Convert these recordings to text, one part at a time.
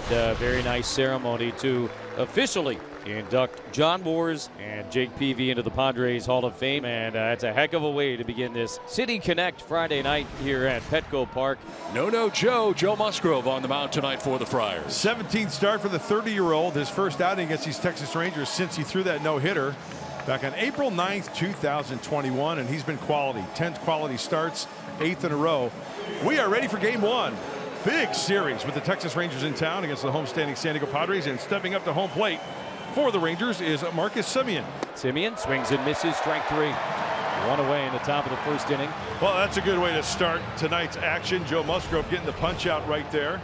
Very nice ceremony to officially induct John Moores and Jake Peavy into the Padres Hall of Fame, and it's a heck of a way to begin this City Connect Friday night here at Petco Park. No Joe Musgrove on the mound tonight for the Friars. 17th start for the 30-year-old, his first outing against these Texas Rangers since he threw that no-hitter back on April 9th, 2021, and he's been quality. 10 quality starts, 8th in a row. We are ready for game one. Big series with the Texas Rangers in town against the homestanding San Diego Padres, and stepping up to home plate for the Rangers is Marcus Semien. Semien swings and misses, strike three. One away in the top of the first inning. Well, that's a good way to start tonight's action. Joe Musgrove getting the punch out right there.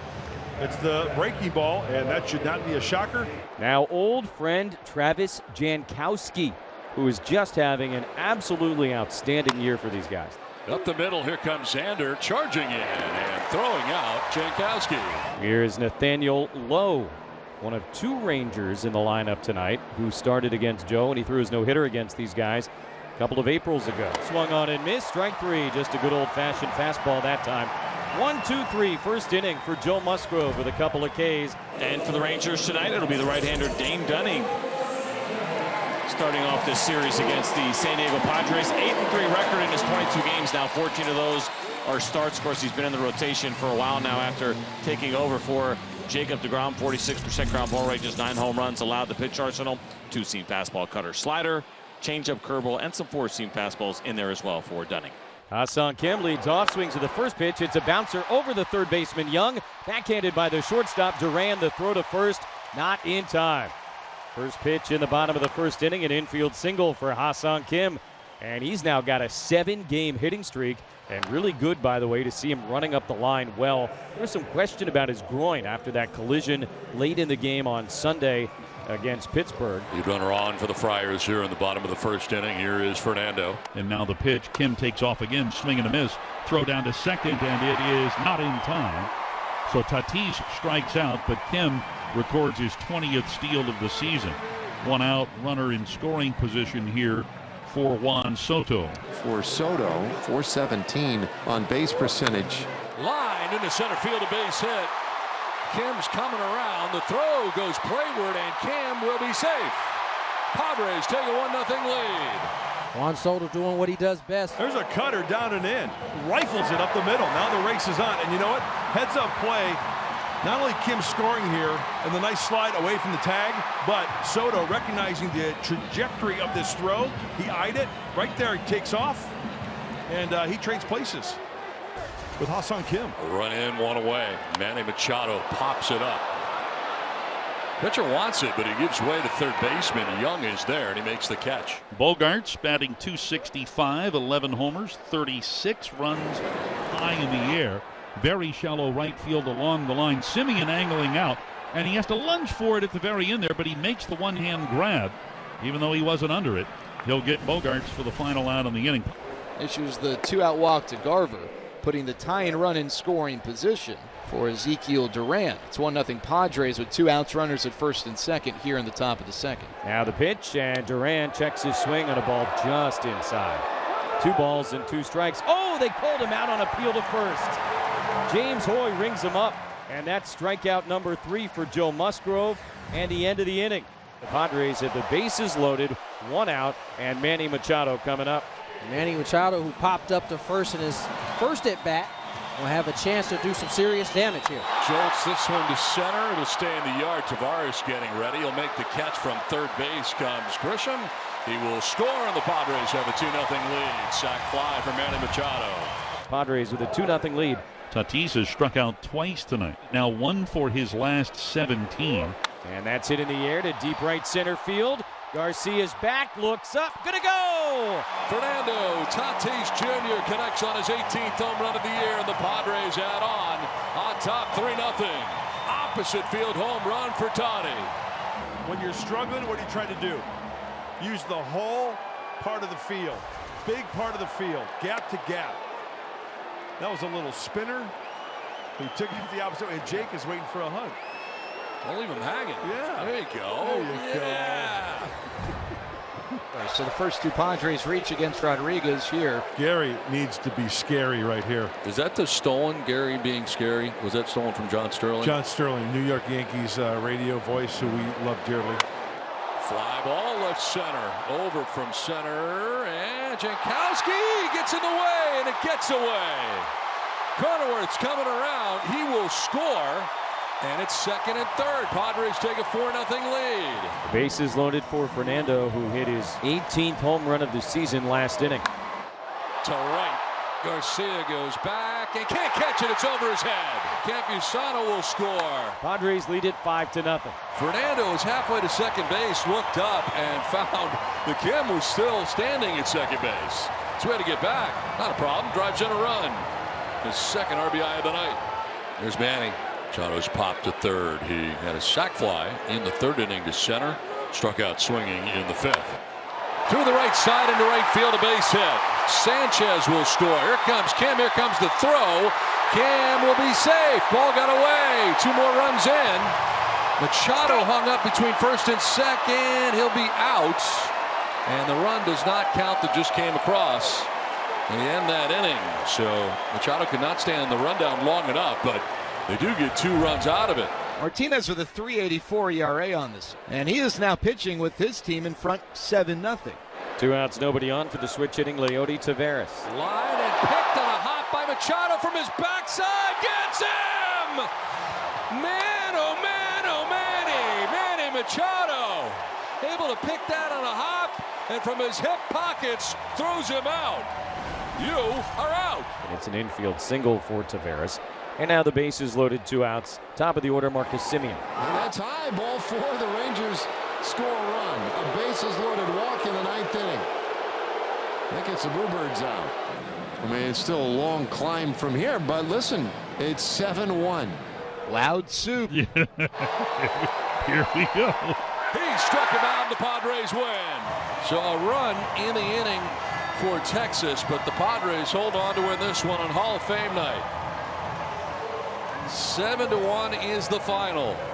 It's the breaking ball, and that should not be a shocker. Now old friend Travis Jankowski, who is just having an absolutely outstanding year for these guys. Up the middle, here comes Xander charging in and throwing out Jankowski. Here is Nathaniel Lowe, one of two Rangers in the lineup tonight, who started against Joe, and he threw his no-hitter against these guys a couple of Aprils ago. Swung on and missed, strike three, just a good old-fashioned fastball that time. 1-2-3, first inning for Joe Musgrove with a couple of Ks. And for the Rangers tonight, it'll be the right-hander Dane Dunning starting off this series against the San Diego Padres. 8-3 record in his 22 games now. 14 of those are starts. Of course, he's been in the rotation for a while now after taking over for Jacob deGrom. 46% ground ball rate, just 9 home runs allowed. The pitch arsenal, 2-seam fastball, cutter, slider, changeup, curveball, and some 4-seam fastballs in there as well for Dunning. Ha-Seong Kim leads off, swings to the first pitch. It's a bouncer over the third baseman Young. Backhanded by the shortstop Duran. The throw to first, not in time. First pitch in the bottom of the first inning, an infield single for Ha-Seong Kim. And he's now got a 7-game hitting streak. And really good, by the way, to see him running up the line well. There was some question about his groin after that collision late in the game on Sunday against Pittsburgh. Lead runner on for the Friars here in the bottom of the first inning. Here is Fernando. And now the pitch. Kim takes off again, swing and a miss. Throw down to second, and it is not in time. So Tatis strikes out, but Kim records his 20th steal of the season. One out, runner in scoring position here for Juan Soto. For Soto, .417 on base percentage. Line into center field, a base hit. Kim's coming around. The throw goes playward, and Kim will be safe. Padres take a 1-0 lead. Juan Soto doing what he does best. There's a cutter down and in. Rifles it up the middle. Now the race is on. And you know what? Heads up play. Not only Kim scoring here and the nice slide away from the tag, but Soto recognizing the trajectory of this throw. He eyed it. Right there, he takes off. And he trades places with Ha-Seong Kim. A run in, one away. Manny Machado pops it up. Pitcher wants it, but he gives way to third baseman. Young is there, and he makes the catch. Bogaerts batting .265, 11 homers, 36 runs high in the air. Very shallow right field along the line. Semien angling out, and he has to lunge for it at the very end there, but he makes the one-hand grab. Even though he wasn't under it, he'll get Bogaerts for the final out on the inning. Issues the 2-out walk to Garver, putting the tying run in scoring position for Ezekiel Duran. It's 1-0 Padres with 2 outs, runners at first and second here in the top of the second. Now the pitch, and Duran checks his swing on a ball just inside. 2 balls and 2 strikes. Oh, they called him out on appeal to first. James Hoy rings him up, and that's strikeout number 3 for Joe Musgrove, and the end of the inning. The Padres have the bases loaded, 1 out, and Manny Machado coming up. Manny Machado, who popped up to first in his first at-bat, will have a chance to do some serious damage here. Jolts this one to center. It'll stay in the yard. Tavares getting ready. He'll make the catch from third base. Comes Grisham. He will score, and the Padres have a 2-0 lead. Sac fly for Manny Machado. Padres with a 2-0 lead. Tatis has struck out twice tonight. Now 1 for his last 17. And that's hit in the air to deep right center field. Garcia's back, looks up, gonna go! Fernando Tatis Jr. connects on his 18th home run of the year, and the Padres add on top 3-0. Opposite field home run for Toddy. When you're struggling, what are you trying to do? Use the whole part of the field. Big part of the field, gap to gap. That was a little spinner. He took it the opposite way, and Jake is waiting for a hug. Don't leave him hanging. Yeah. There you go. There you go. So the first two Padres reach against Rodriguez here. Gary needs to be scary right here. Is that the stolen Gary being scary? Was that stolen from John Sterling? John Sterling, New York Yankees radio voice, who we love dearly. Fly ball left center. Over from center. And Jankowski gets in the way, and it gets away. Cronenworth's coming around. He will score. And it's second and third. Padres take a 4-0 lead. The bases loaded for Fernando, who hit his 18th home run of the season last inning. To right. Garcia goes back and can't catch it. It's over his head. Campusano will score. Padres lead it 5-0. Fernando is halfway to second base, looked up and found the Kim was still standing at second base. It's way to get back. Not a problem. Drives in a run. His second RBI of the night. There's Manny. Machado's popped to third. He had a sac fly in the third inning to center. Struck out swinging in the fifth. Through the right side into right field, a base hit. Sanchez will score. Here comes Kim. Here comes the throw. Kim will be safe. Ball got away. 2 more runs in. Machado hung up between first and second. He'll be out. And the run does not count that just came across. They end that inning. So Machado could not stand the rundown long enough, but they do get 2 runs out of it. Martinez with a 3.84 ERA on this. And he is now pitching with his team in front 7-0. 2 outs, nobody on for the switch hitting Leody Taveras. Line and picked on a hop by Machado from his backside. Gets him! Man, oh man, oh Manny! Manny Machado! Able to pick that on a hop, and from his hip pockets throws him out. You are out. And it's an infield single for Taveras. And now the bases loaded, 2 outs. Top of the order, Marcus Semien. And that's high, ball 4. The Rangers score a run. A bases loaded walk in the 9th inning. That gets the Bluebirds out. I mean, it's still a long climb from here, but listen, it's 7-1. Loud soup. Yeah. Here we go. He struck him out and the Padres win. So a run in the inning for Texas, but the Padres hold on to win this one on Hall of Fame night. 7-1 is the final.